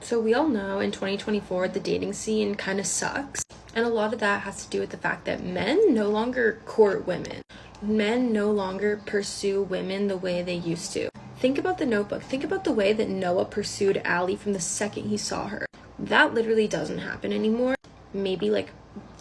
So we all know in 2024, the dating scene kind of sucks. And a lot of that has to do with the fact that men no longer court women. Men no longer pursue women the way they used to. Think about The Notebook. Think about the way that Noah pursued Allie from the second he saw her. That literally doesn't happen anymore. Maybe like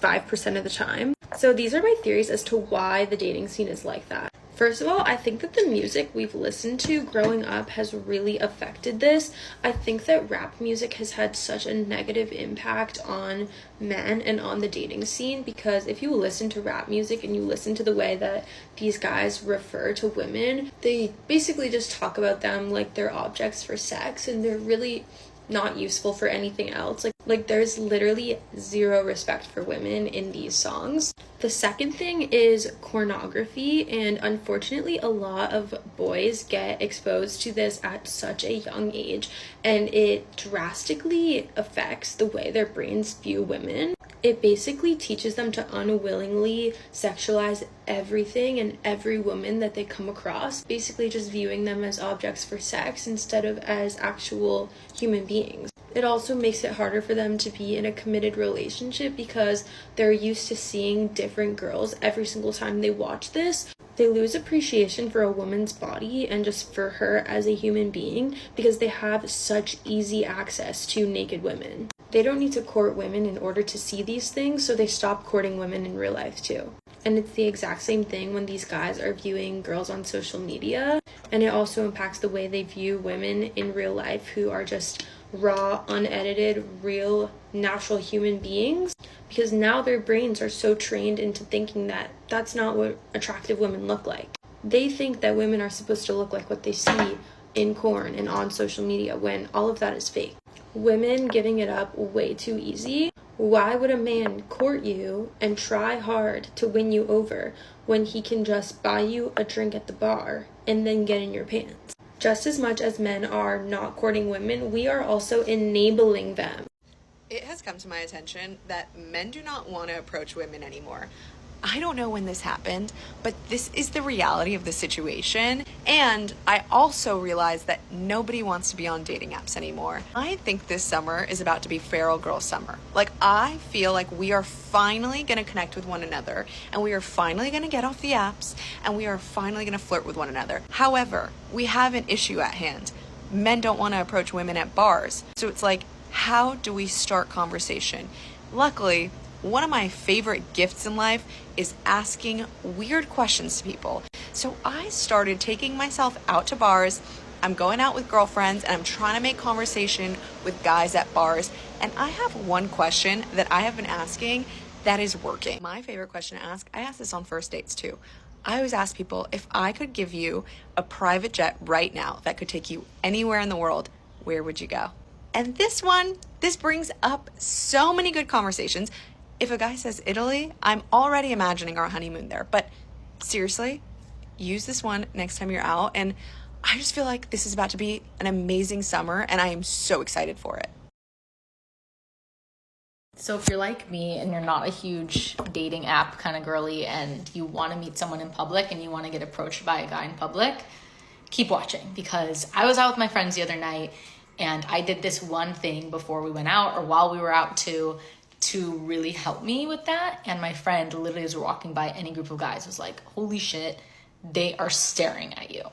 5% of the time. So these are my theories as to why the dating scene is like that. First of all, I think that the music we've listened to growing up has really affected this. I think that rap music has had such a negative impact on men and on the dating scene, because if you listen to rap music and you listen to the way that these guys refer to women, they basically just talk about them like they're objects for sex, and they're really not useful for anything else. Like there's literally zero respect for women in these songs. The second thing is pornography, and unfortunately a lot of boys get exposed to this at such a young age, and it drastically affects the way their brains view women. It basically teaches them to unwillingly sexualize everything and every woman that they come across, basically just viewing them as objects for sex instead of as actual human beings. It also makes it harder for them to be in a committed relationship because they're used to seeing different girls every single time they watch this. They lose appreciation for a woman's body and just for her as a human being because they have such easy access to naked women. They don't need to court women in order to see these things, so they stop courting women in real life too. And it's the exact same thing when these guys are viewing girls on social media, and it also impacts the way they view women in real life who are just raw, unedited, real, natural human beings, because now their brains are so trained into thinking that that's not what attractive women look like. They think that women are supposed to look like what they see in porn and on social media, when all of that is fake. Women giving it up way too easy. Why would a man court you and try hard to win you over when he can just buy you a drink at the bar and then get in your pants? Just as much as men are not courting women, we are also enabling them. It has come to my attention that men do not want to approach women anymore. I don't know when this happened, but this is the reality of the situation. And I also realized that nobody wants to be on dating apps anymore. I think this summer is about to be feral girl summer. Like, I feel like we are finally going to connect with one another, and we are finally going to get off the apps, and we are finally going to flirt with one another. However, we have an issue at hand. Men don't want to approach women at bars. So it's like, how do we start conversation? Luckily, one of my favorite gifts in life is asking weird questions to people. So I started taking myself out to bars. I'm going out with girlfriends and I'm trying to make conversation with guys at bars. And I have one question that I have been asking that is working. My favorite question to ask, I ask this on first dates too. I always ask people, if I could give you a private jet right now that could take you anywhere in the world, where would you go? And this brings up so many good conversations. If a guy says Italy, I'm already imagining our honeymoon there. But seriously, use this one next time you're out. And I just feel like this is about to be an amazing summer, and I am so excited for it. So if you're like me and you're not a huge dating app kind of girly and you want to meet someone in public and you want to get approached by a guy in public, keep watching, because I was out with my friends the other night and I did this one thing before we went out, or while we were out, to really help me with that. And my friend, literally as we're walking by any group of guys, was like, holy shit, they are staring at you.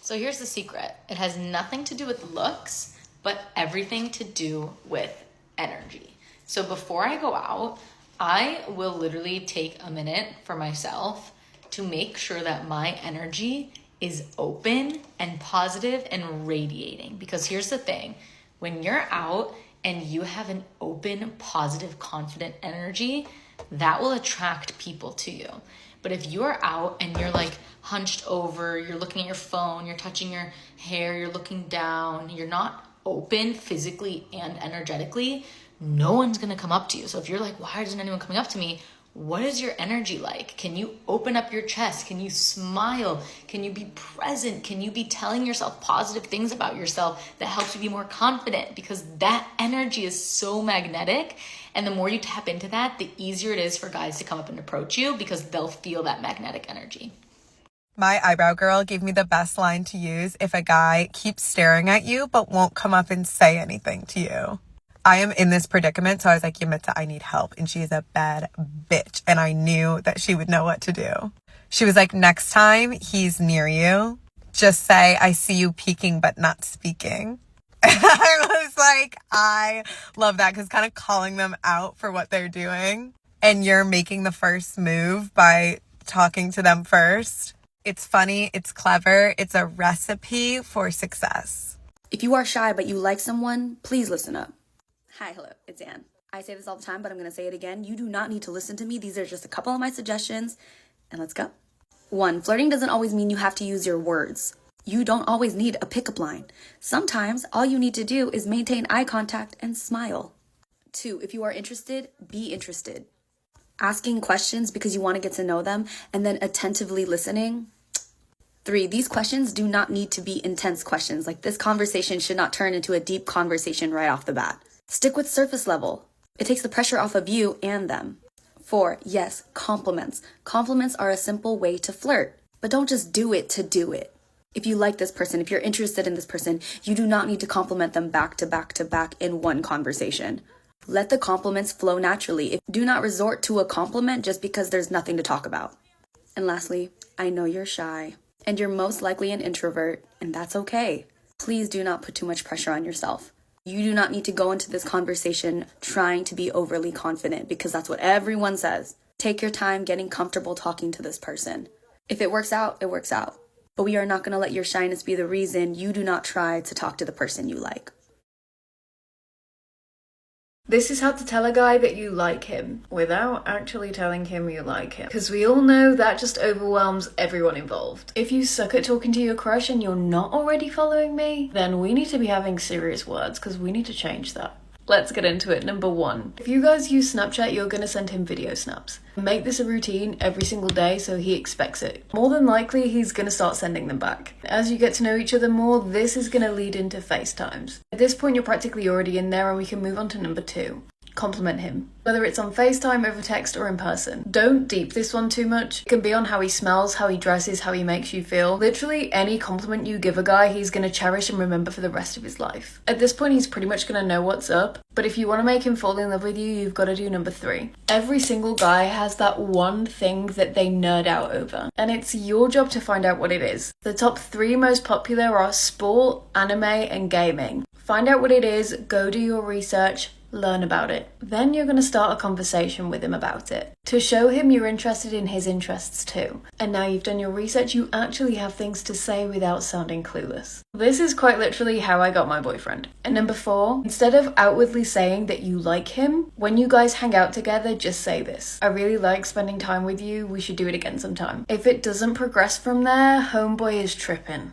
So here's the secret. It has nothing to do with looks, but everything to do with energy. So before I go out, I will literally take a minute for myself to make sure that my energy is open and positive and radiating. Because here's the thing, when you're out and you have an open, positive, confident energy, that will attract people to you. But if you're out and you're like hunched over, you're looking at your phone, you're touching your hair, you're looking down, you're not open physically and energetically, no one's gonna come up to you. So if you're like, why isn't anyone coming up to me? What is your energy like? Can you open up your chest? Can you smile? Can you be present? Can you be telling yourself positive things about yourself that helps you be more confident? Because that energy is so magnetic. And the more you tap into that, the easier it is for guys to come up and approach you, because they'll feel that magnetic energy. My eyebrow girl gave me the best line to use if a guy keeps staring at you but won't come up and say anything to you. I am in this predicament, so I was like, Yamita, I need help. And she is a bad bitch. And I knew that she would know what to do. She was like, next time he's near you, just say, I see you peeking but not speaking. And I was like, I love that, because kind of calling them out for what they're doing. And you're making the first move by talking to them first. It's funny. It's clever. It's a recipe for success. If you are shy but you like someone, please listen up. Hi, hello, it's Anne. I say this all the time, but I'm going to say it again. You do not need to listen to me. These are just a couple of my suggestions, and let's go. 1, flirting doesn't always mean you have to use your words. You don't always need a pickup line. Sometimes all you need to do is maintain eye contact and smile. 2, if you are interested, be interested. Asking questions because you want to get to know them and then attentively listening. 3, these questions do not need to be intense questions. Like, this conversation should not turn into a deep conversation right off the bat. Stick with surface level. It takes the pressure off of you and them. 4, yes, compliments. Compliments are a simple way to flirt, but don't just do it to do it. If you like this person, if you're interested in this person, you do not need to compliment them back to back to back in one conversation. Let the compliments flow naturally. Do not resort to a compliment just because there's nothing to talk about. And lastly, I know you're shy and you're most likely an introvert, and that's okay. Please do not put too much pressure on yourself. You do not need to go into this conversation trying to be overly confident, because that's what everyone says. Take your time getting comfortable talking to this person. If it works out, it works out. But we are not going to let your shyness be the reason you do not try to talk to the person you like. This is how to tell a guy that you like him without actually telling him you like him. Because we all know that just overwhelms everyone involved. If you suck at talking to your crush and you're not already following me, then we need to be having serious words, because we need to change that. Let's get into it. Number 1. If you guys use Snapchat, you're going to send him video snaps. Make this a routine every single day so he expects it. More than likely, he's going to start sending them back. As you get to know each other more, this is going to lead into FaceTimes. At this point, you're practically already in there, and we can move on to number 2. Compliment him, whether it's on FaceTime, over text, or in person. Don't deep this one too much. It can be on how he smells, how he dresses, how he makes you feel. Literally any compliment you give a guy, he's going to cherish and remember for the rest of his life. At this point, he's pretty much going to know what's up, but if you want to make him fall in love with you, you've got to do number 3. Every single guy has that one thing that they nerd out over, and it's your job to find out what it is. The top 3 most popular are sport, anime, and gaming. Find out what it is, go do your research, learn about it. Then you're going to start a conversation with him about it to show him you're interested in his interests too. And now you've done your research, you actually have things to say without sounding clueless. This is quite literally how I got my boyfriend. And number 4, instead of outwardly saying that you like him, when you guys hang out together, just say this: I really like spending time with you, we should do it again sometime. If it doesn't progress from there, homeboy is tripping.